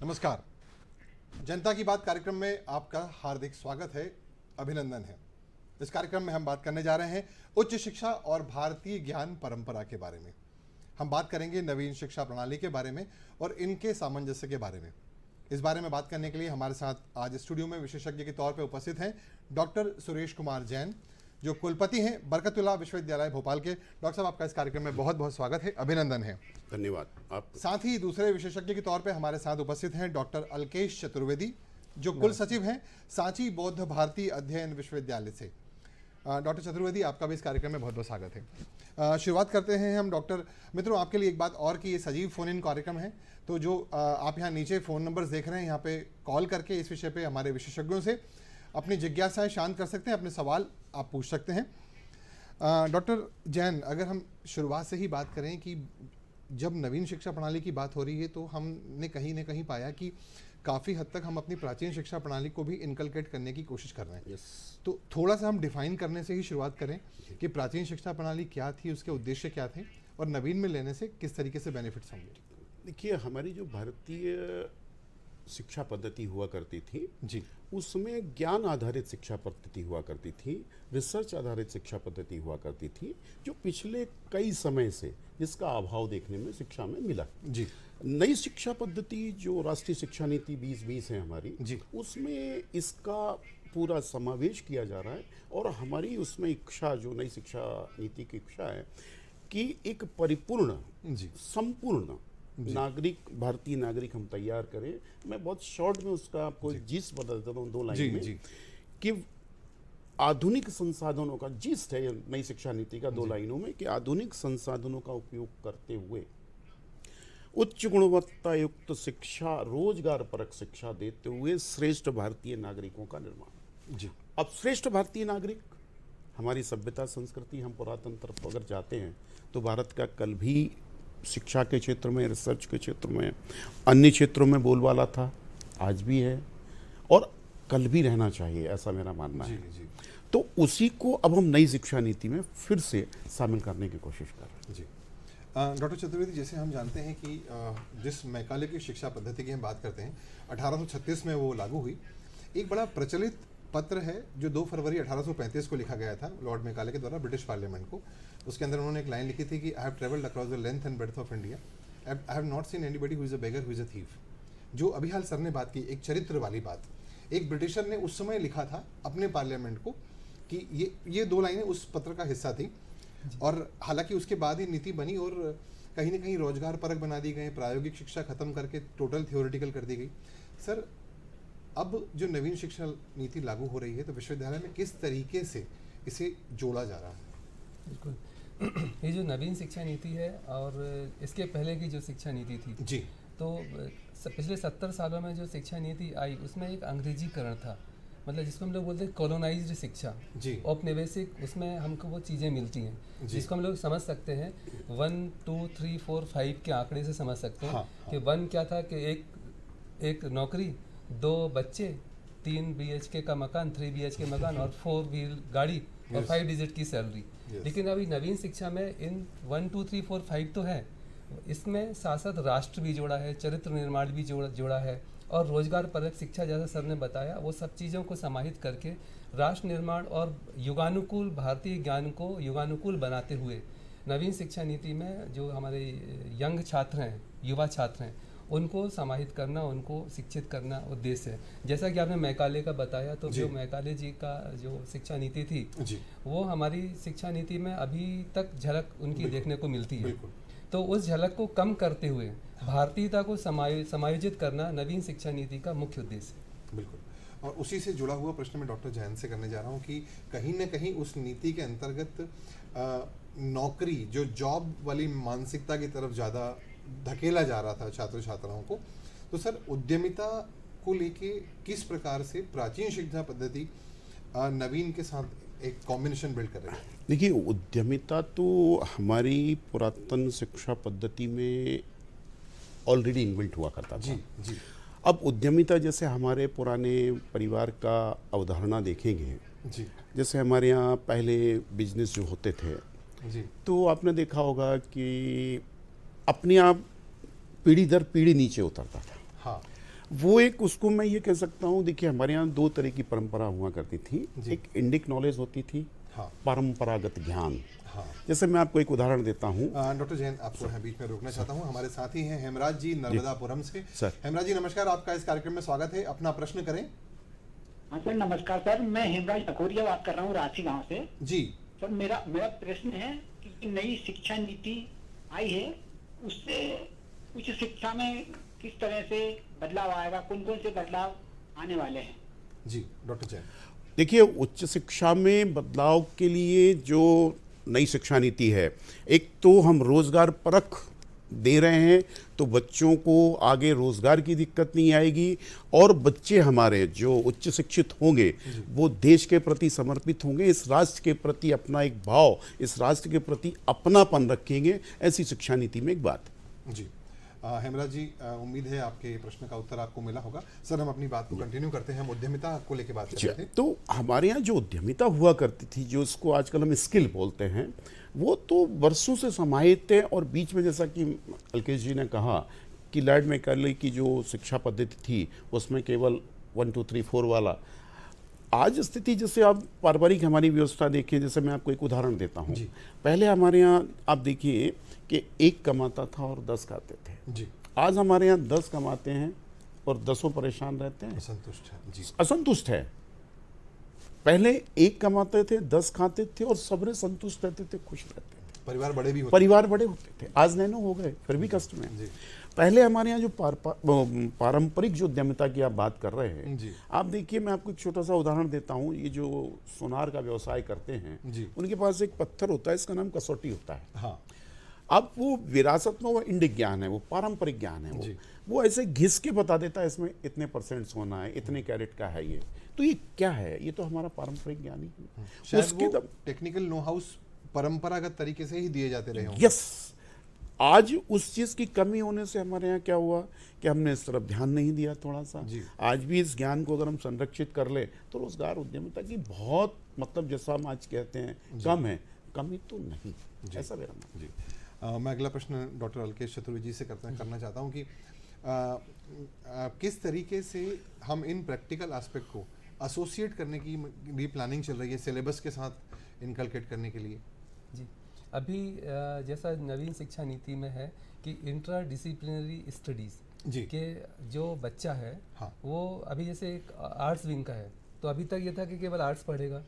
नमस्कार। जनता की बात कार्यक्रम में आपका हार्दिक स्वागत है, अभिनंदन है। इस कार्यक्रम में हम बात करने जा रहे हैं उच्च शिक्षा और भारतीय ज्ञान परंपरा के बारे में। हम बात करेंगे नवीन शिक्षा प्रणाली के बारे में और इनके सामंजस्य के बारे में। इस बारे में बात करने के लिए हमारे साथ आज स्टूडियो में विशेषज्ञ के तौर पर उपस्थित हैं डॉक्टर सुरेश कुमार जैन, जो कुलपति हैं बरकतुल्लाह विश्वविद्यालय भोपाल के। डॉक्टर साहब, आपका इस कार्यक्रम में बहुत बहुत स्वागत है, अभिनंदन है। धन्यवाद। आप साथ ही दूसरे विशेषज्ञ के तौर पे हमारे साथ उपस्थित हैं डॉक्टर अलकेश चतुर्वेदी, जो कुल सचिव हैं सांची बौद्ध भारती अध्ययन विश्वविद्यालय से। डॉक्टर चतुर्वेदी, आपका भी इस कार्यक्रम में बहुत बहुत स्वागत है। शुरुआत करते हैं हम डॉक्टर मित्रों, आपके लिए एक बात और कि ये सजीव फोन इन कार्यक्रम है, तो जो आप यहाँ नीचे फ़ोन नंबर्स देख रहे हैं, यहाँ पे कॉल करके इस विषय पे हमारे विशेषज्ञों से अपनी जिज्ञासाएं शांत कर सकते हैं, अपने सवाल आप पूछ सकते हैं। डॉक्टर जैन, अगर हम शुरुआत से ही बात करें कि जब नवीन शिक्षा प्रणाली की बात हो रही है तो हमने कहीं ना कहीं पाया कि काफ़ी हद तक हम अपनी प्राचीन शिक्षा प्रणाली को भी इनकलकेट करने की कोशिश कर रहे हैं। तो थोड़ा सा हम डिफाइन करने से ही शुरुआत करें कि प्राचीन शिक्षा प्रणाली क्या थी, उसके उद्देश्य क्या थे और नवीन में लेने से किस तरीके से बेनिफिट्स होंगे। देखिए, हमारी जो भारतीय शिक्षा पद्धति हुआ करती थी जी, उसमें ज्ञान आधारित शिक्षा पद्धति हुआ करती थी, रिसर्च आधारित शिक्षा पद्धति हुआ करती थी, जो पिछले कई समय से जिसका अभाव देखने में शिक्षा में मिला। जी, नई शिक्षा पद्धति जो राष्ट्रीय शिक्षा नीति 2020 है हमारी जी, उसमें इसका पूरा समावेश किया जा रहा है। और हमारी उसमें इच्छा, जो नई शिक्षा नीति की इच्छा है कि एक परिपूर्ण, जी, संपूर्ण नागरिक, भारतीय नागरिक हम तैयार करें। मैं बहुत शॉर्ट में उसका आपको जिस बता देता हूँ 2 लाइन में, कि आधुनिक संसाधनों का जिस्ट है नई शिक्षा नीति का 2 लाइनों में, कि आधुनिक संसाधनों का उपयोग करते हुए उच्च गुणवत्ता युक्त शिक्षा, रोजगार परक शिक्षा देते हुए श्रेष्ठ भारतीय नागरिकों का निर्माण। जी। अब श्रेष्ठ भारतीय नागरिक, हमारी सभ्यता संस्कृति, हम पुरातन तरफ अगर जाते हैं तो भारत का कल भी शिक्षा के क्षेत्र में, रिसर्च के क्षेत्र में, अन्य क्षेत्रों में बोलबाला था, आज भी है और कल भी रहना चाहिए, ऐसा मेरा मानना है। जी। तो उसी को अब हम नई शिक्षा नीति में फिर से शामिल करने की कोशिश कर रहे हैं। जी। डॉक्टर चतुर्वेदी, जैसे हम जानते हैं कि जिस मैकाले की शिक्षा पद्धति की हम बात करते हैं 1836 में वो लागू हुई। एक बड़ा प्रचलित पत्र है जो 2 फरवरी 1835 को लिखा गया था लॉर्ड मैकाले के द्वारा ब्रिटिश पार्लियामेंट को। उसके अंदर उन्होंने एक लाइन लिखी थी कि I have travelled across the length and breadth of India, I have not seen anybody who is a beggar who is a thief. जो अभिहाल सर ने बात की, एक चरित्र वाली बात, एक ब्रिटिशर ने उस समय लिखा था अपने पार्लियामेंट को कि ये 2 लाइनें उस पत्र का हिस्सा थी। और हालांकि उसके बाद ही नीति बनी और कहीं ना कहीं रोजगार परक बना दी गई, प्रायोगिक शिक्षा खत्म करके टोटल थियोरेटिकल कर दी गई। सर, अब जो नवीन शिक्षा नीति लागू हो रही है तो विश्वविद्यालय में किस तरीके से इसे जोड़ा जा रहा है? बिल्कुल। ये जो नवीन शिक्षा नीति है और इसके पहले की जो शिक्षा नीति थी जी, तो पिछले 70 सालों में जो शिक्षा नीति आई उसमें एक अंग्रेजीकरण था, मतलब जिसको हम लोग बोलते हैं कॉलोनाइज्ड शिक्षा, जी, औपनिवेशिक, उसमें हमको वो चीज़ें मिलती हैं जिसको हम लोग समझ सकते हैं 1 2 3 4 5 के आंकड़े से समझ सकते हैं। कि 1 क्या था कि एक नौकरी, 2 बच्चे, 3 BHK का मकान, 3 BHK मकान और 4 व्हील गाड़ी और 5 डिजिट की सैलरी। लेकिन अभी नवीन शिक्षा में इन 1 2 3 4 5 तो है, इसमें साथ साथ राष्ट्र भी जोड़ा है, चरित्र निर्माण भी जोड़ा है और रोजगार परक शिक्षा, जैसा सर ने बताया, वो सब चीज़ों को समाहित करके राष्ट्र निर्माण और युगानुकूल भारतीय ज्ञान को युगानुकूल बनाते हुए नवीन शिक्षा नीति में जो हमारे यंग छात्र हैं, युवा छात्र हैं, उनको समाहित करना, उनको शिक्षित करना उद्देश्य है। जैसा कि आपने मैकाले का बताया, तो जो मैकाले जी का जो शिक्षा नीति थी वो हमारी शिक्षा नीति में अभी तक झलक उनकी देखने को मिलती है। तो उस झलक को कम करते हुए भारतीयता को समायोजित करना नवीन शिक्षा नीति का मुख्य उद्देश्य है। बिल्कुल। और उसी से जुड़ा हुआ प्रश्न मैं डॉक्टर जैन से करने जा रहा हूँ कि कहीं ना कहीं उस नीति के अंतर्गत नौकरी, जो जॉब वाली मानसिकता की तरफ ज़्यादा धकेला जा रहा था छात्र छात्राओं को, तो सर उद्यमिता को लेके किस प्रकार से प्राचीन शिक्षा पद्धति नवीन के साथ एक कॉम्बिनेशन बिल्ड कर रही है? देखिए, उद्यमिता तो हमारी पुरातन शिक्षा पद्धति में ऑलरेडी इनबिल्ट हुआ करता था। जी। अब उद्यमिता, जैसे हमारे पुराने परिवार का अवधारणा देखेंगे, जी, जैसे हमारे यहाँ पहले बिजनेस जो होते थे जी, तो आपने देखा होगा कि अपने आप पीढ़ी दर पीढ़ी नीचे उतरता था। हाँ। वो एक उसको मैं ये कह सकता हूँ, देखिए हमारे यहाँ दो तरह की परंपरा हुआ करती थी। एक इंडिक नॉलेज होती थी, हाँ। परंपरागत ज्ञान। हाँ। जैसे मैं आपको एक उदाहरण देता हूँ। डॉक्टर जैन, आपको मैं बीच में रोकना चाहता हूँ। हमारे साथी हैं हेमराज जी नर्मदापुरम से। सर। हेमराज जी नमस्कार, आपका इस कार्यक्रम में स्वागत है, अपना प्रश्न करें। हाँ सर नमस्कार सर, मैं हेमराज अकोरिया बात कर रहा हूँ रांची गांव से। जी सर मेरा प्रश्न है कि नई शिक्षा नीति आई है, उससे उच्च शिक्षा में किस तरह से बदलाव आएगा, कौन कौन से बदलाव आने वाले हैं? जी डॉक्टर जैन। देखिए, उच्च शिक्षा में बदलाव के लिए जो नई शिक्षा नीति है, एक तो हम रोजगार परख दे रहे हैं, तो बच्चों को आगे रोजगार की दिक्कत नहीं आएगी, और बच्चे हमारे जो उच्च शिक्षित होंगे वो देश के प्रति समर्पित होंगे, इस राष्ट्र के प्रति अपना एक भाव, इस राष्ट्र के प्रति अपनापन रखेंगे। ऐसी शिक्षा नीति में एक बात है। जी हेमराज जी, उम्मीद है आपके प्रश्न का उत्तर आपको मिला होगा। सर हम अपनी बात को कंटिन्यू करते हैं, हम उद्यमिता को लेकर बात कर रहे थे। तो हमारे यहाँ जो उद्यमिता हुआ करती थी, जो इसको आजकल हम स्किल बोलते हैं, वो तो वर्षों से समाहित है। और बीच में जैसा कि अल्केश जी ने कहा कि लैंड मैकॉले की जो शिक्षा पद्धति थी उसमें केवल 1 2 3 4 वाला, आज स्थिति जैसे आप पारिवारिक हमारी व्यवस्था देखिए, जैसे मैं आपको एक उदाहरण देता हूँ। पहले हमारे यहाँ आप देखिए कि एक कमाता था और 10 खाते थे। जी। आज हमारे यहाँ 10 कमाते हैं और 10 परेशान रहते हैं, असंतुष्ट है। जी। असंतुष्ट है। पहले एक कमाते थे, 10 खाते थे और सबने संतुष्ट रहते थे, खुश रहते थे, परिवार बड़े भी होते परिवार बड़े होते थे। आज नैनो हो गए, फिर भी कष्ट में। पहले हमारे यहाँ जो पारंपरिक जो उद्यमिता की आप बात कर रहे हैं, आप देखिए, मैं आपको एक छोटा सा उदाहरण देता हूँ। ये जो सोनार का व्यवसाय करते हैं, उनके पास एक पत्थर होता है, इसका नाम कसौटी होता है। हाँ। अब वो विरासत में वो इंडिक ज्ञान है, वो पारंपरिक ज्ञान है, वो ऐसे घिस के बता देता है इसमें इतने % सोना है, इतने कैरेट का है ये। तो ये क्या है? ये तो हमारा पारंपरिक ज्ञान ही है। शायद वो टेक्निकल नो हाउस परंपरागत तरीके से ही दिए जाते रहे होंगे। यस। आज उस चीज की कमी होने से हमारे यहाँ क्या हुआ कि हमने इस तरफ ध्यान नहीं दिया थोड़ा सा। आज भी इस ज्ञान को अगर हम संरक्षित कर ले तो रोजगार उद्यमिता की बहुत, मतलब जैसा हम आज कहते हैं कम है, कमी तो नहीं, ऐसा मेरा मानना है। मैं अगला प्रश्न डॉक्टर अल्केश चतुर्वेदी जी से करना चाहता हूँ कि किस तरीके से हम इन प्रैक्टिकल एस्पेक्ट को एसोसिएट करने की भी प्लानिंग चल रही है सिलेबस के साथ इनकलकेट करने के लिए? जी, अभी जैसा नवीन शिक्षा नीति में है कि इंट्रा डिसिप्लिनरी स्टडीज़ के जो बच्चा है, हाँ, वो अभी जैसे एक आर्ट्स विंग का है, तो अभी तक ये था कि केवल आर्ट्स पढ़ेगा।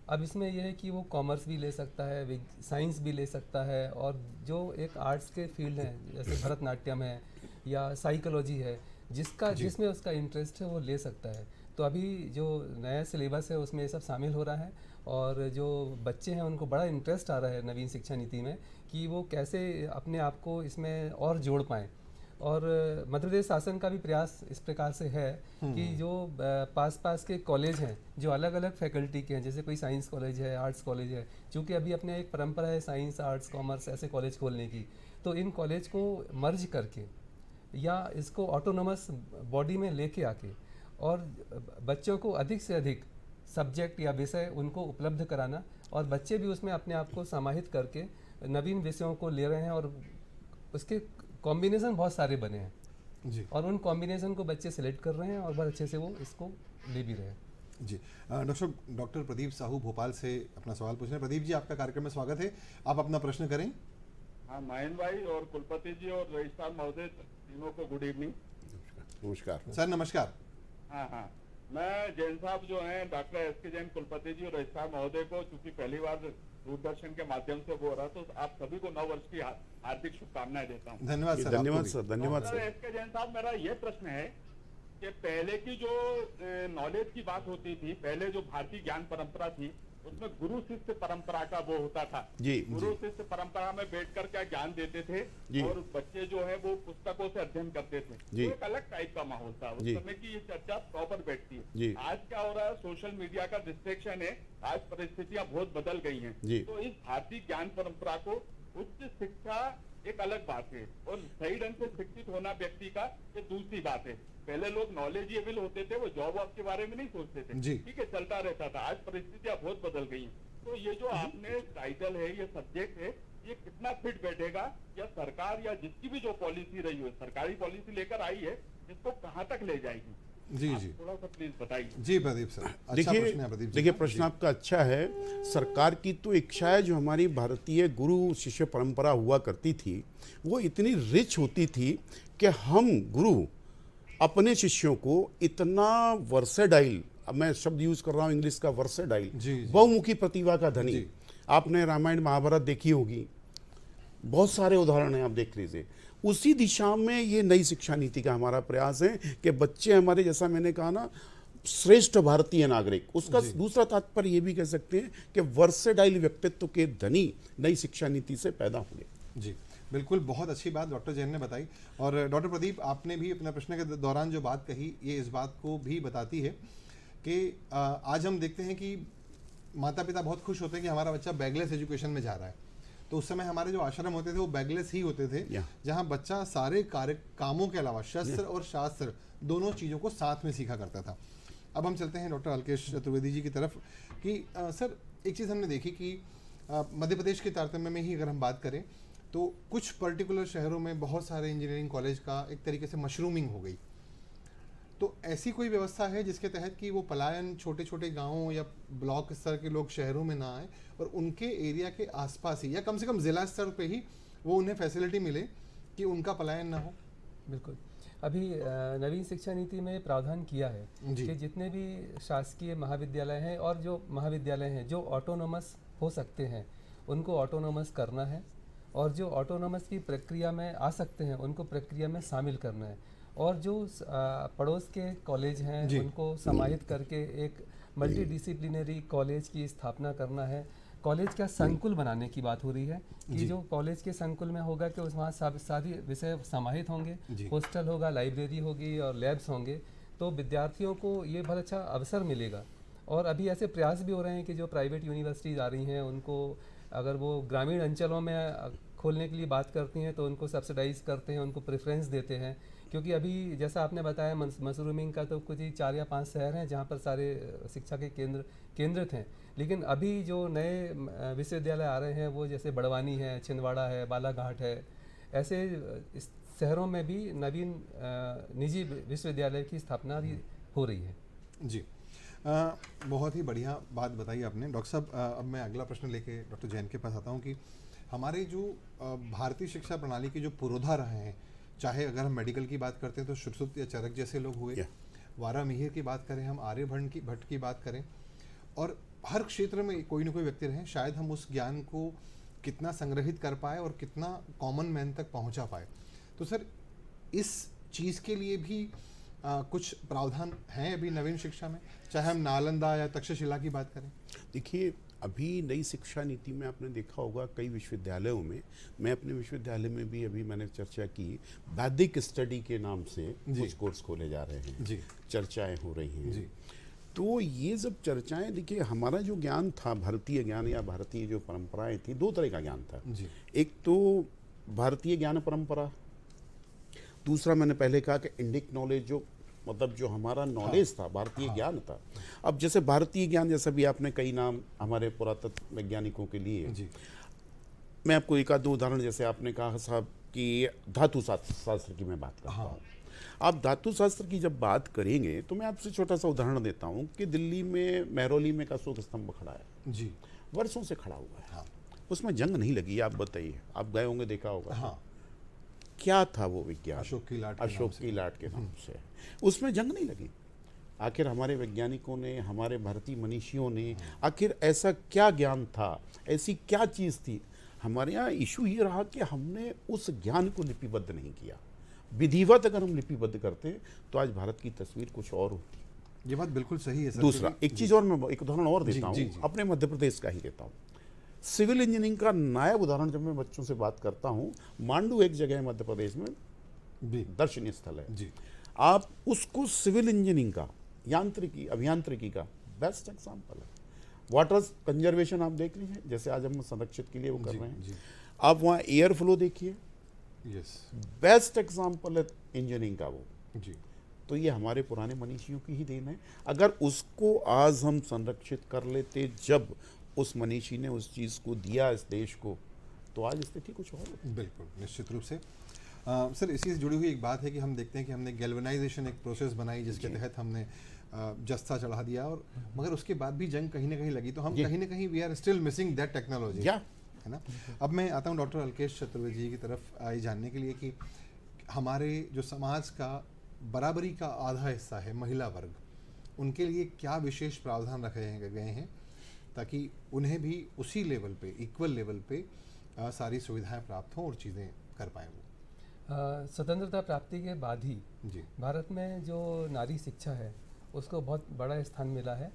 अब इसमें यह है कि वो कॉमर्स भी ले सकता है, साइंस भी ले सकता है, और जो एक आर्ट्स के फील्ड हैं जैसे भरतनाट्यम है या साइकोलॉजी है, जिसमें उसका इंटरेस्ट है वो ले सकता है। तो अभी जो नया सिलेबस है उसमें ये सब शामिल हो रहा है, और जो बच्चे हैं उनको बड़ा इंटरेस्ट आ रहा है नवीन शिक्षा नीति में कि वो कैसे अपने आप को इसमें और जोड़ पाएँ। और मध्य प्रदेश शासन का भी प्रयास इस प्रकार से है कि जो पास के कॉलेज हैं जो अलग अलग फैकल्टी के हैं, जैसे कोई साइंस कॉलेज है, आर्ट्स कॉलेज है, चूँकि अभी अपने एक परंपरा है साइंस, आर्ट्स, कॉमर्स ऐसे कॉलेज खोलने की, तो इन कॉलेज को मर्ज करके या इसको ऑटोनोमस बॉडी में लेके आके और बच्चों को अधिक से अधिक सब्जेक्ट या विषय उनको उपलब्ध कराना, और बच्चे भी उसमें अपने आप को समाहित करके नवीन विषयों को ले रहे हैं, और उसके कॉम्बिनेशन बहुत सारे बने हैं जी, और उन कॉम्बिनेशन को बच्चे सिलेक्ट कर रहे हैं और बहुत अच्छे से वो इसको ले भी रहे हैं जी। डॉक्टर प्रदीप साहू भोपाल से अपना सवाल पूछ रहे हैं। प्रदीप जी, आपका कार्यक्रम में स्वागत है, आप अपना प्रश्न करें। हाँ, महेंद्र भाई और कुलपति जी और रजिस्ट्रार महोदय तीनों को गुड इवनिंग। नमस्कार सर। नमस्कार। हाँ, मैं जैन साहब जो हैं, डॉक्टर एस.के. जैन कुलपति जी और रजिस्ट्रार महोदय को चूंकि पहली बार दूरदर्शन के माध्यम से वो रहा, तो आप सभी को नव वर्ष की हार्दिक शुभकामनाएं देता हूँ। धन्यवाद सर। धन्यवाद सर। धन्यवाद सर। एस.के. जैन साहब, मेरा ये प्रश्न है कि पहले की जो नॉलेज की बात होती थी, पहले जो भारतीय ज्ञान परंपरा थी, उसमें गुरु शिष्य परंपरा का वो होता था। गुरु शिष्य परंपरा में बैठकर क्या ज्ञान देते थे, और बच्चे जो है वो पुस्तकों से अध्ययन करते थे, तो एक अलग टाइप का माहौल था उस समय की। ये चर्चा प्रॉपर बैठती है। आज क्या हो रहा है, सोशल मीडिया का डिस्ट्रैक्शन है, आज परिस्थितियां बहुत बदल गई हैं। तो इस भारतीय ज्ञान परंपरा को उच्च शिक्षा एक अलग बात है, और सही ढंग से शिक्षित होना व्यक्ति का ये दूसरी बात है। पहले लोग नॉलेजेबल होते थे, वो जॉब वॉब के बारे में नहीं सोचते थे, ठीक है, चलता रहता था। आज परिस्थितियां बहुत बदल गई हैं। तो ये जो आपने टाइटल है, ये सब्जेक्ट है, ये कितना फिट बैठेगा, या सरकार या जिसकी भी जो पॉलिसी रही हो, सरकारी पॉलिसी लेकर आई है, इसको कहाँ तक ले जाएगी? जी आप जी थोड़ा सा प्लीज बताइए। जी प्रदीप सर, अच्छा देखिए प्रश्न है प्रदीप जी देखिए का। प्रश्न जी। आपका अच्छा है। सरकार की तो इच्छा है, जो हमारी भारतीय गुरु शिष्य परंपरा हुआ करती थी वो इतनी रिच होती थी कि हम गुरु अपने शिष्यों को इतना वर्सेडाइल, अब मैं शब्द यूज कर रहा हूँ इंग्लिश का, वर्सेडाइल, जी, जी। बहुमुखी प्रतिभा का धनी। जी। आपने रामायण महाभारत देखी होगी, बहुत सारे उदाहरण हैं, आप देख लीजिए। उसी दिशा में ये नई शिक्षा नीति का हमारा प्रयास है कि बच्चे हमारे, जैसा मैंने कहा ना, श्रेष्ठ भारतीय नागरिक, उसका दूसरा तात्पर्य ये भी कह सकते हैं कि वर्सेटाइल व्यक्तित्व के धनी नई शिक्षा नीति से पैदा होंगे। जी बिल्कुल, बहुत अच्छी बात डॉक्टर जैन ने बताई। और डॉक्टर प्रदीप, आपने भी अपने प्रश्न के दौरान जो बात कही, ये इस बात को भी बताती है कि आज हम देखते हैं कि माता पिता बहुत खुश होते हैं कि हमारा बच्चा बैगलेस एजुकेशन में जा रहा है। तो उस समय हमारे जो आश्रम होते थे वो बैगलेस ही होते थे, जहाँ बच्चा सारे कामों के अलावा शस्त्र और शास्त्र दोनों चीज़ों को साथ में सीखा करता था। अब हम चलते हैं डॉक्टर अलकेश चतुर्वेदी जी की तरफ कि सर, एक चीज़ हमने देखी कि मध्य प्रदेश के तारतम्य में ही अगर हम बात करें तो कुछ पर्टिकुलर शहरों में बहुत सारे इंजीनियरिंग कॉलेज का एक तरीके से मशरूमिंग हो गई। तो ऐसी कोई व्यवस्था है जिसके तहत कि वो पलायन छोटे छोटे गांवों या ब्लॉक स्तर के लोग शहरों में ना आए और उनके एरिया के आसपास ही या कम से कम ज़िला स्तर पे ही वो उन्हें फैसिलिटी मिले कि उनका पलायन ना हो? बिल्कुल। अभी नवीन शिक्षा नीति में प्रावधान किया है जी। कि जितने भी शासकीय महाविद्यालय हैं और जो महाविद्यालय हैं जो ऑटोनोमस हो सकते हैं उनको ऑटोनोमस करना है, और जो ऑटोनोमस की प्रक्रिया में आ सकते हैं उनको प्रक्रिया में शामिल करना है, और जो पड़ोस के कॉलेज हैं उनको समाहित करके एक मल्टीडिसिप्लिनरी कॉलेज की स्थापना करना है। कॉलेज का संकुल बनाने की बात हो रही है कि जो कॉलेज के संकुल में होगा कि उस वहाँ सारी विषय समाहित होंगे, हॉस्टल होगा, लाइब्रेरी होगी और लैब्स होंगे, तो विद्यार्थियों को ये बहुत अच्छा अवसर मिलेगा। और अभी ऐसे प्रयास भी हो रहे हैं कि जो प्राइवेट यूनिवर्सिटीज़ आ रही हैं उनको अगर वो ग्रामीण अंचलों में खोलने के लिए बात करती हैं तो उनको सब्सिडाइज करते हैं, उनको प्रेफरेंस देते हैं, क्योंकि अभी जैसा आपने बताया मशरूमिंग का तो कुछ ही 4 या 5 शहर हैं जहाँ पर सारे शिक्षा के केंद्रित हैं। लेकिन अभी जो नए विश्वविद्यालय आ रहे हैं वो जैसे बड़वानी है, छिंदवाड़ा है, बालाघाट है, ऐसे शहरों में भी नवीन निजी विश्वविद्यालय की स्थापना भी हो रही है। जी बहुत ही बढ़िया बात बताई आपने डॉक्टर साहब। अब मैं अगला प्रश्न लेके डॉक्टर जैन के पास आता हूँ कि हमारे जो भारतीय शिक्षा प्रणाली के जो पुरोधा रहे हैं, चाहे अगर हम मेडिकल की बात करते हैं तो श्रुत या चरक जैसे लोग हुए, वारा मिहिर की बात करें, हम आर्यभट्ट की बात करें, और हर क्षेत्र में कोई ना कोई व्यक्ति रहे, शायद हम उस ज्ञान को कितना संग्रहित कर पाए और कितना कॉमन मैन तक पहुंचा पाए। तो सर, इस चीज़ के लिए भी कुछ प्रावधान हैं अभी नवीन शिक्षा में, चाहे हम नालंदा या तक्षशिला की बात करें? देखिए, अभी नई शिक्षा नीति में आपने देखा होगा कई विश्वविद्यालयों में, मैं अपने विश्वविद्यालय में भी अभी मैंने चर्चा की, वैदिक स्टडी के नाम से कुछ कोर्स खोले जा रहे हैं जी, चर्चाएं हो रही हैं जी। तो ये जब चर्चाएं, देखिए हमारा जो ज्ञान था, भारतीय ज्ञान या भारतीय जो परंपराएं थी, 2 तरह का ज्ञान था जी। एक तो भारतीय ज्ञान परंपरा, दूसरा मैंने पहले कहा कि इंडिक नॉलेज, जो मतलब जो हमारा नॉलेज था, भारतीय ज्ञान था। अब जैसे भारतीय ज्ञान, जैसे भी आपने कई नाम हमारे पुरातत्व वैज्ञानिकों के लिए जी। मैं आपको एक आध 2 उदाहरण, जैसे आपने कहा साहब कि धातु शास्त्र की मैं बात करता हूँ। आप धातु शास्त्र की जब बात करेंगे तो मैं आपसे छोटा सा उदाहरण देता हूँ कि दिल्ली में महरौली में का अशोक स्तंभ खड़ा है जी, वर्षों से खड़ा हुआ है, उसमें जंग नहीं लगी। आप बताइए, आप गए होंगे, देखा होगा, क्या था वो विज्ञान? अशोक की लाट के नाम से। उसमें जंग नहीं लगी। आखिर हमारे वैज्ञानिकों ने, हमारे भारतीय मनीषियों ने, आखिर ऐसा क्या ज्ञान था, ऐसी क्या चीज़ थी? हमारे यहाँ इशू ये रहा कि हमने उस ज्ञान को लिपिबद्ध नहीं किया। विधिवत अगर हम लिपिबद्ध करते तो आज भारत की तस्वीर कुछ और होती। ये बात बिल्कुल सही है सर। दूसरा एक चीज़ और, मैं एक उदाहरण और देता हूँ, अपने मध्य प्रदेश का ही देता हूँ। सिविल इंजीनियरिंग का नायब उदाहरण जब मैं बच्चों से बात करता हूँ, मांडू एक जगह है मध्य प्रदेश में, दर्शनीय स्थल है जी। आप उसको सिविल इंजीनियरिंग का, अभियांत्रिकी का बेस्ट एग्जाम्पल है। वाटर कंजर्वेशन आप देख लीजिए, जैसे आज हम संरक्षित के लिए वो कर रहे हैं। आप वहाँ एयर फ्लो देखिए, बेस्ट एग्जाम्पल है इंजीनियरिंग का वो जी। तो ये हमारे पुराने मनीषियों की ही देन है। अगर उसको आज हम संरक्षित कर लेते, जब उस मनीषी ने उस चीज़ को दिया इस देश को, तो आज स्थिति कुछ और। बिल्कुल, निश्चित रूप से। सर इसी से जुड़ी हुई एक बात है कि हम देखते हैं कि हमने गैल्वेनाइजेशन एक प्रोसेस बनाई जिसके तहत हमने जस्ता चढ़ा दिया, और मगर उसके बाद भी जंग कहीं ना कहीं लगी, तो हम कहीं ना कहीं we are still missing that technology, है ना। अब मैं आता हूँ डॉक्टर अलकेश चतुर्वेदी जी की तरफ ये जानने के लिए कि हमारे जो समाज का बराबरी का आधा हिस्सा है महिला वर्ग, उनके लिए क्या विशेष प्रावधान रखे गए हैं ताकि उन्हें भी उसी लेवल पे, इक्वल लेवल पे सारी सुविधाएं प्राप्त हों और चीज़ें कर पाएँ वो। स्वतंत्रता प्राप्ति के बाद ही जी भारत में जो नारी शिक्षा है उसको बहुत बड़ा स्थान मिला है।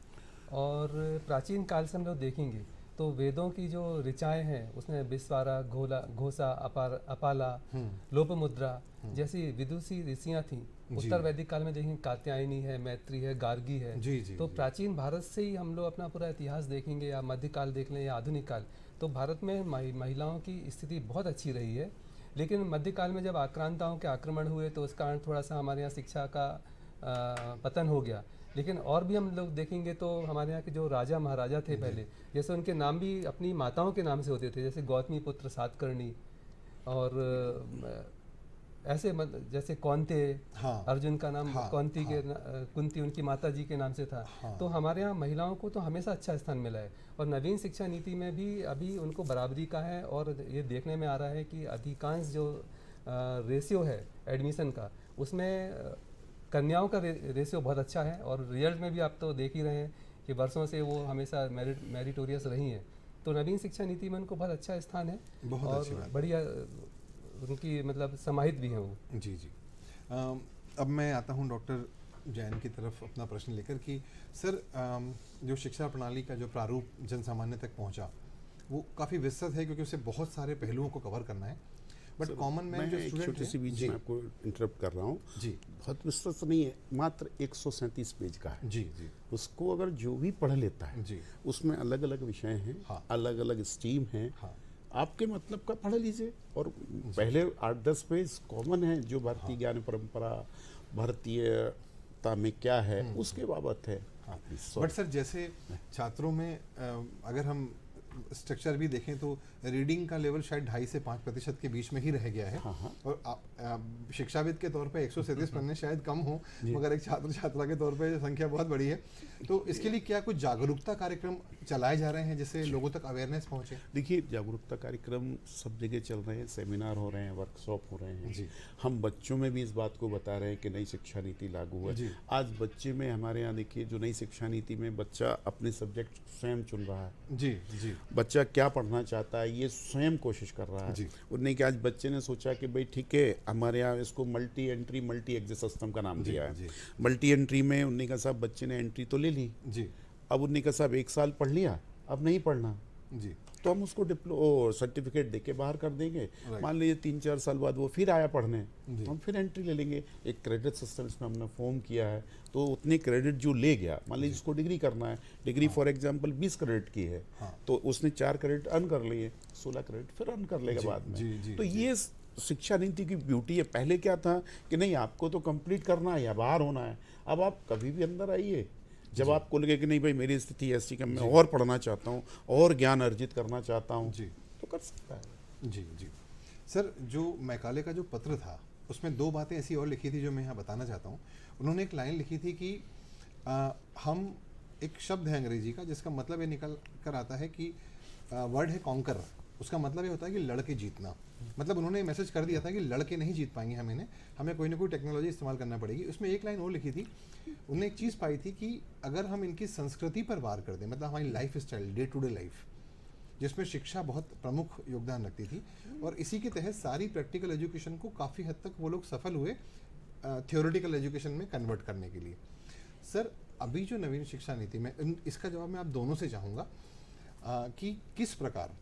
और प्राचीन काल से हम लोग देखेंगे तो वेदों की जो ऋचाएँ हैं उसमें विस्वारा, घोषा, अपाला, लोपमुद्रा जैसी विदुषी ऋषियाँ थीं। उत्तर वैदिक काल में देखेंगे कात्यायनी है, मैत्री है, गार्गी है। तो प्राचीन भारत से ही हम लोग अपना पूरा इतिहास देखेंगे, या मध्यकाल देख लें या आधुनिक काल, तो भारत में महिलाओं की स्थिति बहुत अच्छी रही है। लेकिन मध्यकाल में जब आक्रांताओं के आक्रमण हुए तो उस कारण थोड़ा सा हमारे यहाँ शिक्षा का पतन हो गया। लेकिन और भी हम लोग देखेंगे तो हमारे यहाँ के जो राजा महाराजा थे पहले, जैसे उनके नाम भी अपनी माताओं के नाम से होते थे, जैसे गौतमी पुत्र सातकर्णी, और ऐसे जैसे कौंते, अर्जुन का नाम कौंती के कुंती उनकी माता जी के नाम से था। तो हमारे यहाँ महिलाओं को तो हमेशा अच्छा स्थान मिला है, और नवीन शिक्षा नीति में भी अभी उनको बराबरी का है। और ये देखने में आ रहा है कि अधिकांश जो रेशियो है एडमिशन का, उसमें कन्याओं का रेशियो बहुत अच्छा है, और रिजल्ट में भी आप तो देख ही रहे हैं कि वर्षों से वो हमेशा मेरिटोरियस रही हैं। तो नवीन शिक्षा नीति में उनको बहुत अच्छा स्थान है, और बढ़िया उनकी मतलब समाहित भी हैं वो। जी जी। अब मैं आता हूँ डॉक्टर जैन की तरफ अपना प्रश्न लेकर कि सर जो शिक्षा प्रणाली का जो प्रारूप जन सामान्य तक पहुँचा वो काफ़ी विस्तृत है, क्योंकि उसे बहुत सारे पहलुओं को कवर करना है। बट कॉमन मैन जो स्टूडेंट, छोटी सी बीच में आपको इंटरप्ट कर रहा हूँ जी, बहुत विस्तृत नहीं है, मात्र 137 पेज का है जी जी। उसको अगर जो भी पढ़ लेता है जी, उसमें अलग अलग विषय हैं, अलग अलग स्ट्रीम हैं, आपके मतलब का पढ़ लीजिए। और पहले 8-10 पेज कॉमन है जो भारतीय ज्ञान परंपरा, भारतीयता में क्या है उसके बाबत है। बट सर जैसे छात्रों में अगर हम स्ट्रक्चर भी देखें तो रीडिंग का लेवल शायद 2.5 से 5% के बीच में ही रह गया है। और शिक्षाविद के तौर पे 137 पन्ने शायद कम हो, मगर एक छात्र छात्रा के तौर पे संख्या बहुत बड़ी है। तो इसके लिए क्या कुछ जागरूकता कार्यक्रम चलाए जा रहे हैं जिससे लोगों तक अवेयरनेस पहुंचे? देखिए, जागरूकता कार्यक्रम सब जगह चल रहे हैं, सेमिनार हो रहे हैं, वर्कशॉप हो रहे हैं। हम बच्चों में भी इस बात को बता रहे हैं कि नई शिक्षा नीति लागू है। आज बच्चे में हमारे यहाँ देखिए, जो नई शिक्षा नीति में बच्चा अपने सब्जेक्ट स्वयं चुन रहा है। जी जी। बच्चा क्या पढ़ना चाहता है ये स्वयं कोशिश कर रहा है। उन्हें कि आज बच्चे ने सोचा कि भाई ठीक है, हमारे यहाँ इसको multi entry multi exit system का नाम दिया है। मल्टी एंट्री में उन्होंने कहा साहब बच्चे ने एंट्री तो ले ली जी, अब उन्होंने कहा साहब 1 साल पढ़ लिया, अब नहीं पढ़ना जी, तो हम उसको सर्टिफिकेट देके बाहर कर देंगे। मान लीजिए 3-4 साल बाद वो फिर आया पढ़ने, हम फिर एंट्री ले लेंगे। एक क्रेडिट सिस्टम इसमें हमने फॉर्म किया है, तो उतने क्रेडिट जो ले गया, मान लीजिए उसको डिग्री करना है, डिग्री फॉर एग्जांपल 20 क्रेडिट की है, तो उसने 4 क्रेडिट अर्न कर लिए, 16 क्रेडिट फिर अर्न कर लेगा बाद में। तो ये शिक्षा नीति की ब्यूटी है। पहले क्या था कि नहीं, आपको तो कंप्लीट करना है या बाहर होना है, अब आप कभी भी अंदर आइए। जब आपको लगे कि नहीं भाई मेरी स्थिति ऐसी कि मैं और पढ़ना चाहता हूँ और ज्ञान अर्जित करना चाहता हूँ जी, तो कर सकता है। जी जी। सर जो मैकाले का जो पत्र था उसमें 2 बातें ऐसी और लिखी थी जो मैं यहाँ बताना चाहता हूँ। उन्होंने एक लाइन लिखी थी कि हम, एक शब्द है अंग्रेजी का जिसका मतलब ये निकल कर आता है कि वर्ड है कॉन्कर, उसका मतलब ये होता है कि लड़के जीतना। मतलब उन्होंने मैसेज कर दिया था कि लड़के नहीं जीत पाएंगे, हमें कोई ना कोई टेक्नोलॉजी इस्तेमाल करना पड़ेगी। उसमें एक लाइन और लिखी थी, उन्होंने एक चीज़ पाई थी कि अगर हम इनकी संस्कृति पर वार कर दें, मतलब हमारी life style, day to day life, जिसमें शिक्षा बहुत प्रमुख योगदान रखती थी, और इसी के तहत सारी प्रैक्टिकल एजुकेशन को काफ़ी हद तक वो लोग सफल हुए थियोरेटिकल एजुकेशन में कन्वर्ट करने के लिए। सर अभी जो नवीन शिक्षा नीति में, इसका जवाब मैं आप दोनों से चाहूँगा कि किस प्रकार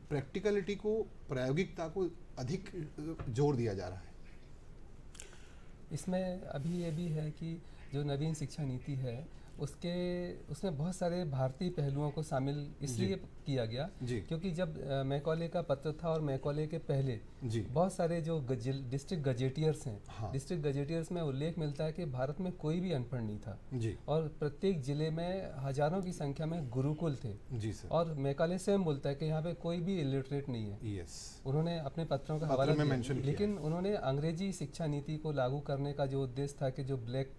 प्रैक्टिकलिटी को, प्रायोगिकता को अधिक जोर दिया जा रहा है? इसमें अभी ये भी है कि जो नवीन शिक्षा नीति है उसमें बहुत सारे भारतीय पहलुओं को शामिल इसलिए किया गया क्योंकि जब मैकॉले का पत्र था और मैकॉले के पहले बहुत सारे जो डिस्ट्रिक्ट गजेटियर्स हैं, डिस्ट्रिक्ट गजेटियर्स में उल्लेख मिलता है कि भारत में कोई भी अनपढ़ नहीं था और प्रत्येक जिले में हजारों की संख्या में गुरुकुल थे जी सर। और मैकॉले स्वयं बोलता है कि यहाँ पे कोई भी इलिटरेट नहीं है। यस, उन्होंने अपने पत्रों का हवाला दिया, लेकिन उन्होंने अंग्रेजी शिक्षा नीति को लागू करने का जो उद्देश्य था कि जो ब्लैक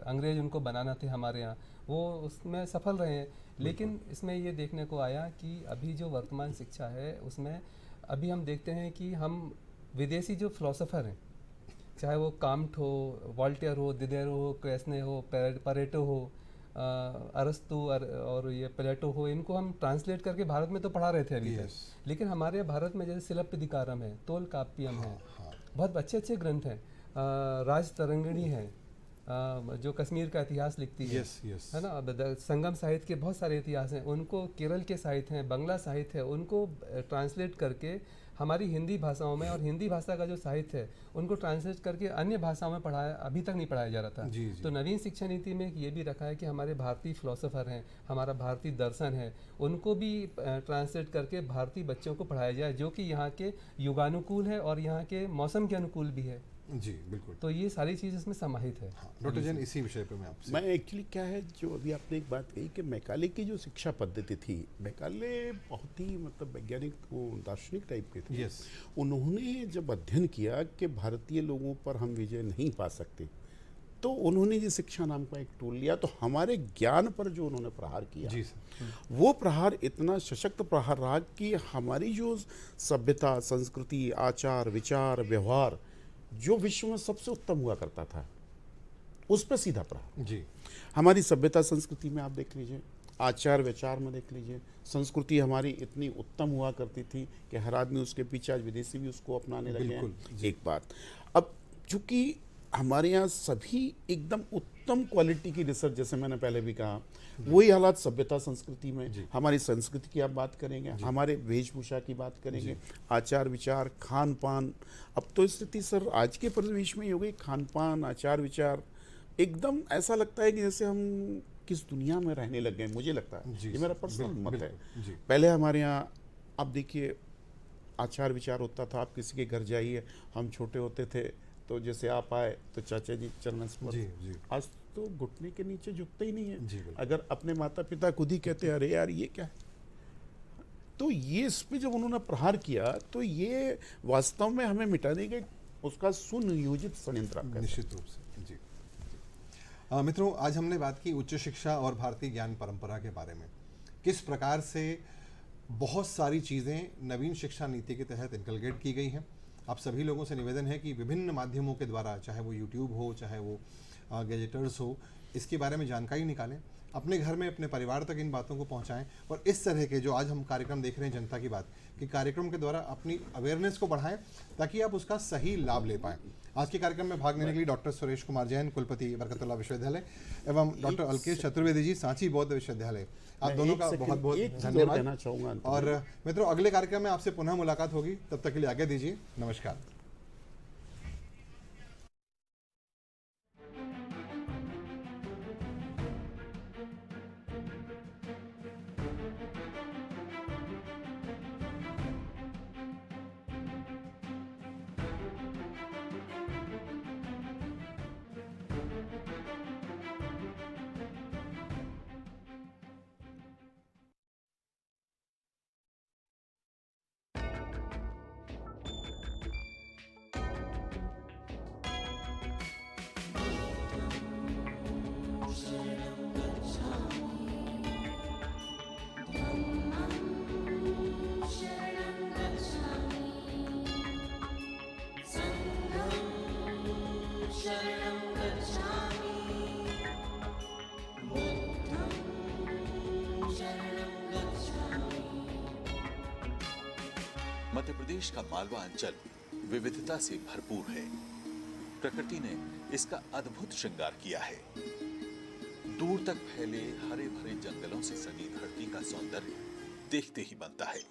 अंग्रेज उनको बनाना थे हमारे यहाँ, वो उसमें सफल रहे हैं। लेकिन इसमें ये देखने को आया कि अभी जो वर्तमान शिक्षा है उसमें अभी हम देखते हैं कि हम विदेशी जो फिलोसोफर हैं, चाहे वो काम्ट हो, वॉल्टेयर हो, दिदेरो हो, क्रेस्ने हो, परेटो हो, अरस्तु और ये प्लेटो हो, इनको हम ट्रांसलेट करके भारत में तो पढ़ा रहे थे अभी तक। लेकिन हमारे भारत में जैसे शिलप्पदिकारम है, तोलकाप्पियम है, बहुत अच्छे अच्छे ग्रंथ हैं, राजतरंगिणी है जो कश्मीर का इतिहास लिखती है, है ना। संगम साहित्य के बहुत सारे इतिहास हैं, उनको केरल के साहित्य हैं, बंगला साहित्य है, उनको ट्रांसलेट करके हमारी हिंदी भाषाओं में, और हिंदी भाषा का जो साहित्य है उनको ट्रांसलेट करके अन्य भाषाओं में पढ़ाया, अभी तक नहीं पढ़ाया जा रहा था। तो नवीन शिक्षा नीति में ये भी रखा है कि हमारे भारतीय फिलोसोफर हैं, हमारा भारतीय दर्शन है, उनको भी ट्रांसलेट करके भारतीय बच्चों को पढ़ाया जाए, जो कि यहाँ के युगानुकूल है और यहाँ के मौसम के अनुकूल भी है। जी बिल्कुल। तो ये सारी चीज़ इसमें समाहित है। डॉक्टर जैन, इसी विषय पे मैं एक्चुअली क्या है, जो अभी आपने एक बात कही कि मैकाले की जो शिक्षा पद्धति थी, मैकाले बहुत ही मतलब वैज्ञानिक, वो दार्शनिक टाइप के थे। उन्होंने जब अध्ययन किया कि भारतीय लोगों पर हम विजय नहीं पा सकते, तो उन्होंने ये शिक्षा नाम का एक टूल लिया, तो हमारे ज्ञान पर जो उन्होंने प्रहार किया, वो प्रहार इतना सशक्त प्रहार रहा कि हमारी जो सभ्यता, संस्कृति, आचार, विचार, व्यवहार जो विश्व में सबसे उत्तम हुआ करता था, उस पर सीधा प्रहार। हमारी सभ्यता संस्कृति में आप देख लीजिए, आचार विचार में देख लीजिए, संस्कृति हमारी इतनी उत्तम हुआ करती थी कि हर आदमी उसके पीछे, आज विदेशी भी उसको अपनाने लगे हैं। एक बात, अब चूंकि हमारे यहाँ सभी एकदम उत्तम क्वालिटी की रिसर्च, जैसे मैंने पहले भी कहा, वही हालात सभ्यता संस्कृति में, हमारी संस्कृति की आप बात करेंगे, हमारे वेशभूषा की बात करेंगे, आचार विचार, खान पान। अब तो स्थिति सर आज के परिवेश में हो गई, खान पान, आचार विचार, एकदम ऐसा लगता है कि जैसे हम किस दुनिया में रहने लग गए, मुझे लगता है, ये मेरा पर्सनल मत है। पहले हमारे यहाँ आप देखिए आचार विचार होता था, आप किसी के घर जाइए, हम छोटे होते थे तो जैसे आप आए तो चाचा जी चरण स्पर्श, आज तो घुटने के नीचे झुकते ही नहीं है। अगर अपने माता पिता खुद ही कहते हैं अरे यार ये क्या है, तो ये इस पे जब उन्होंने प्रहार किया, तो ये वास्तव में हमें मिटाने के उसका सुनियोजित षड्यंत्र, निश्चित रूप से। जी मित्रों, आज हमने बात की उच्च शिक्षा और भारतीय ज्ञान परंपरा के बारे में, किस प्रकार से बहुत सारी चीज़ें नवीन शिक्षा नीति के तहत इनकलकेट की गई हैं। आप सभी लोगों से निवेदन है कि विभिन्न माध्यमों के द्वारा, चाहे वो यूट्यूब हो, चाहे वो गैजेटर्स हो, इसके बारे में जानकारी निकालें, अपने घर में अपने परिवार तक इन बातों को पहुंचाएं, और इस तरह के जो आज हम कार्यक्रम देख रहे हैं जनता की बात कि कार्यक्रम के द्वारा अपनी अवेयरनेस को बढ़ाएं ताकि आप उसका सही लाभ ले पाएं। आज के कार्यक्रम में भाग लेने के लिए डॉक्टर सुरेश कुमार जैन, कुलपति बरकतुल्लाह विश्वविद्यालय, एवं डॉक्टर अल्केश चतुर्वेदी जी, सांची बौद्ध विश्वविद्यालय, आप दोनों का बहुत बहुत धन्यवाद। और मित्रों, अगले कार्यक्रम में आपसे पुनः मुलाकात होगी, तब तक के लिए आज्ञा दीजिए, नमस्कार। मध्य प्रदेश का मालवा अंचल विविधता से भरपूर है। प्रकृति ने इसका अद्भुत श्रृंगार किया है। दूर तक फैले हरे भरे जंगलों से सनी धरती का सौंदर्य देखते ही बनता है।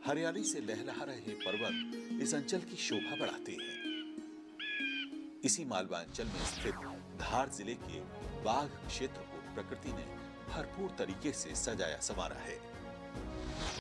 हरियाली से लहलहा रहे पर्वत इस अंचल की शोभा बढ़ाते हैं। इसी मालवांचल में स्थित धार जिले के बाघ क्षेत्र को प्रकृति ने भरपूर तरीके से सजाया संवारा है।